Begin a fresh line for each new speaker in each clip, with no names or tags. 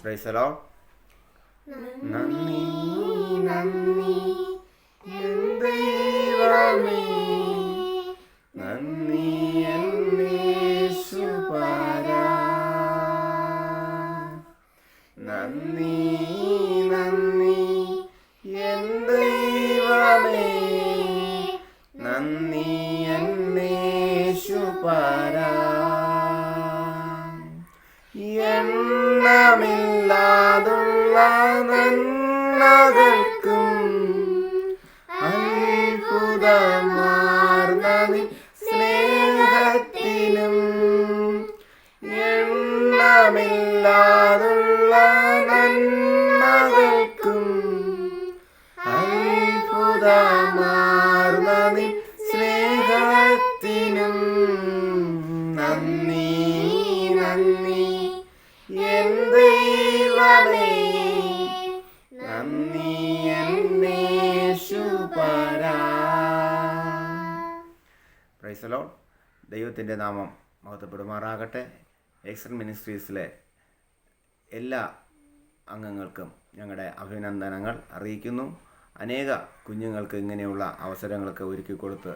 Price the Lord. നന്ദി നന്ദി എൻ ദൈവമേ, നന്ദി എൻ യേശുപരാ. നന്ദി നന്ദി എൻ ദൈവമേ, നന്ദി എൻ യേശുപരാ. എണ്ണമില്ലാതുള്ള നന്മകൾക്കും അത്ഭുതമാർന്ന നിൻ സ്നേഹത്തിനും, എണ്ണമില്ലാതുള്ള നന്മകൾക്കും അത്ഭുതമാർന്ന നിൻ സ്നേഹത്തിനും നന്ദി നന്ദി എൻ ദൈവമേ, നന്ദി എൻ യേശുപരാ. Praise the lord. ദൈവത്തിൻ്റെ നാമം മഹത്വപ്പെടുമാറാകട്ടെ. എക്സൽ മിനിസ്ട്രീസിലെ എല്ലാ അംഗങ്ങൾക്കും ഞങ്ങളുടെ അഭിനന്ദനങ്ങൾ അറിയിക്കുന്നു. അനേക കുഞ്ഞുങ്ങൾക്ക് ഇങ്ങനെയുള്ള അവസരങ്ങളൊക്കെ ഒരുക്കി കൊടുത്ത്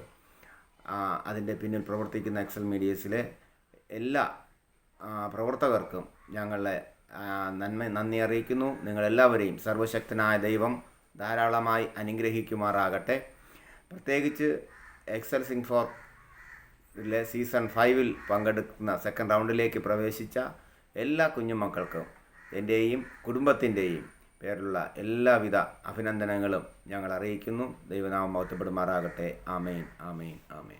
അതിൻ്റെ പിന്നിൽ പ്രവർത്തിക്കുന്ന എക്സൽ മീഡിയസിലെ എല്ലാ പ്രവർത്തകർക്കും ഞങ്ങളുടെ നന്ദി അറിയിക്കുന്നു. നിങ്ങളെല്ലാവരെയും സർവശക്തനായ ദൈവം ധാരാളമായി അനുഗ്രഹിക്കുമാറാകട്ടെ. പ്രത്യേകിച്ച് എക്സൽ സിംഗ് ഫോറിലെ സീസൺ 5 പങ്കെടുക്കുന്ന സെക്കൻഡ് റൗണ്ടിലേക്ക് പ്രവേശിച്ച എല്ലാ കുഞ്ഞുമക്കൾക്കും എൻ്റെയും കുടുംബത്തിൻ്റെയും പേരിലുള്ള എല്ലാവിധ അഭിനന്ദനങ്ങളും ഞങ്ങൾ അറിയിക്കുന്നു. ദൈവനാമം മഹത്വപ്പെടുമാറാകട്ടെ. ആമേൻ ആമേൻ ആമേൻ.